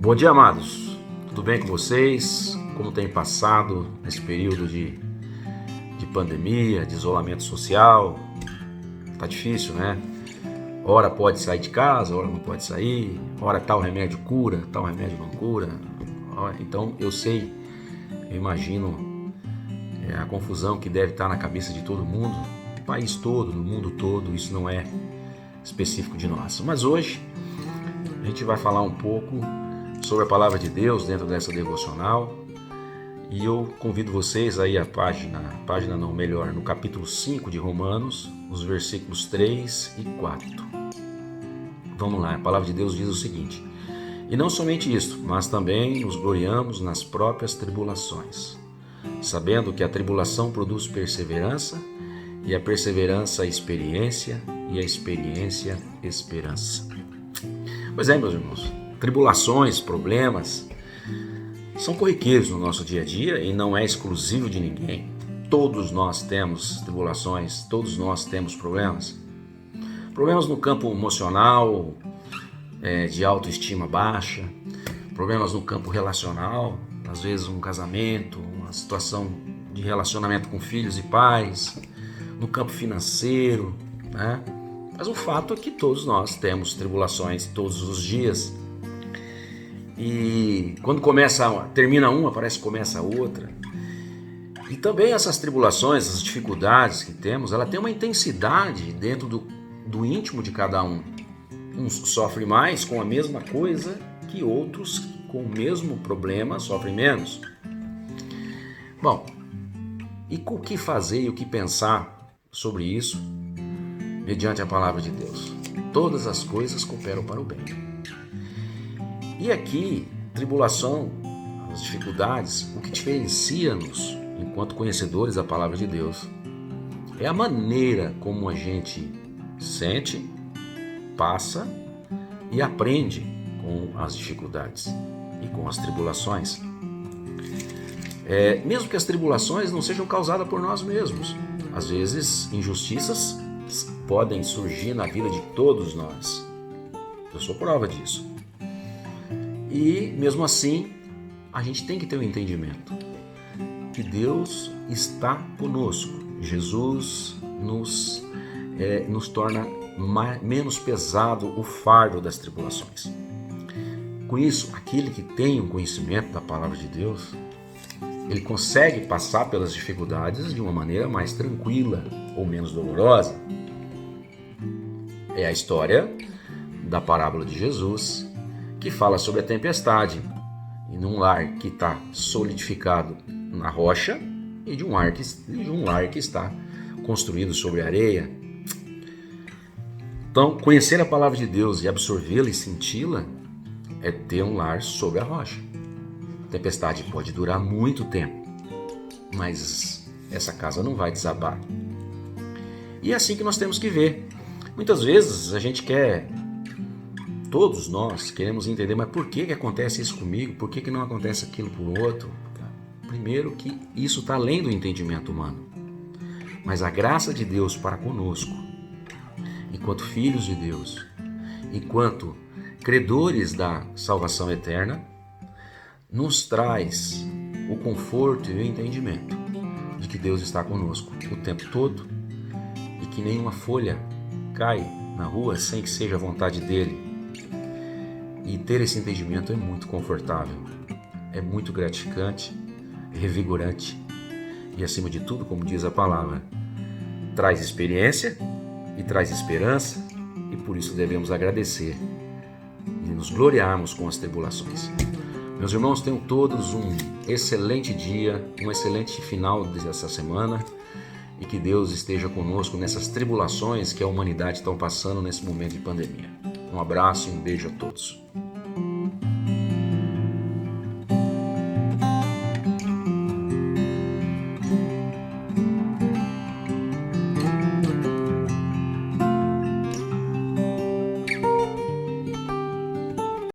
Bom dia, amados. Tudo bem com vocês? Como tem passado nesse período de pandemia, de isolamento social? Tá difícil, né? Ora pode sair de casa, ora não pode sair. Ora tal remédio cura, tal remédio não cura. Então eu imagino a confusão que deve estar na cabeça de todo mundo, no país todo, no mundo todo. Isso não é específico de nós. Mas hoje a gente vai falar um pouco sobre a palavra de Deus dentro dessa devocional, e eu convido vocês aí no capítulo 5 de Romanos, os versículos 3 e 4. Vamos lá, a palavra de Deus diz o seguinte: e não somente isto, mas também nos gloriamos nas próprias tribulações, sabendo que a tribulação produz perseverança, e a perseverança experiência, e a experiência esperança. Pois é, meus irmãos, tribulações, problemas são corriqueiros no nosso dia a dia e não é exclusivo de ninguém. Todos nós temos tribulações, todos nós temos problemas. Problemas no campo emocional, de autoestima baixa, problemas no campo relacional, às vezes um casamento, uma situação de relacionamento com filhos e pais, no campo financeiro, né? Mas o fato é que todos nós temos tribulações todos os dias. E quando termina uma, parece que começa a outra. E também essas tribulações, essas dificuldades que temos, ela tem uma intensidade dentro do íntimo de cada um. Uns sofrem mais com a mesma coisa que outros com o mesmo problema sofrem menos. Bom, e o que fazer e o que pensar sobre isso mediante a palavra de Deus? Todas as coisas cooperam para o bem. E aqui, tribulação, as dificuldades, o que diferencia-nos enquanto conhecedores da palavra de Deus é a maneira como a gente sente, passa e aprende com as dificuldades e com as tribulações. Mesmo que as tribulações não sejam causadas por nós mesmos, às vezes injustiças podem surgir na vida de todos nós. Eu sou prova disso. E mesmo assim, a gente tem que ter um entendimento que Deus está conosco. Jesus nos torna menos pesado o fardo das tribulações. Com isso, aquele que tem um conhecimento da palavra de Deus, ele consegue passar pelas dificuldades de uma maneira mais tranquila ou menos dolorosa. É a história da parábola de Jesus, que fala sobre a tempestade, e num lar que está solidificado na rocha e de um lar que está construído sobre a areia. Então, conhecer a palavra de Deus e absorvê-la e senti-la é ter um lar sobre a rocha. A tempestade pode durar muito tempo, mas essa casa não vai desabar. E é assim que nós temos que ver. Muitas vezes todos nós queremos entender, mas por que acontece isso comigo? Por que não acontece aquilo por outro? Primeiro que isso está além do entendimento humano. Mas a graça de Deus para conosco, enquanto filhos de Deus, enquanto credores da salvação eterna, nos traz o conforto e o entendimento de que Deus está conosco o tempo todo e que nenhuma folha cai na rua sem que seja a vontade dele. E ter esse entendimento é muito confortável, é muito gratificante, é revigorante e, acima de tudo, como diz a palavra, traz experiência e traz esperança, e por isso devemos agradecer e nos gloriarmos com as tribulações. Meus irmãos, tenham todos um excelente dia, um excelente final dessa semana, e que Deus esteja conosco nessas tribulações que a humanidade está passando nesse momento de pandemia. Um abraço e um beijo a todos.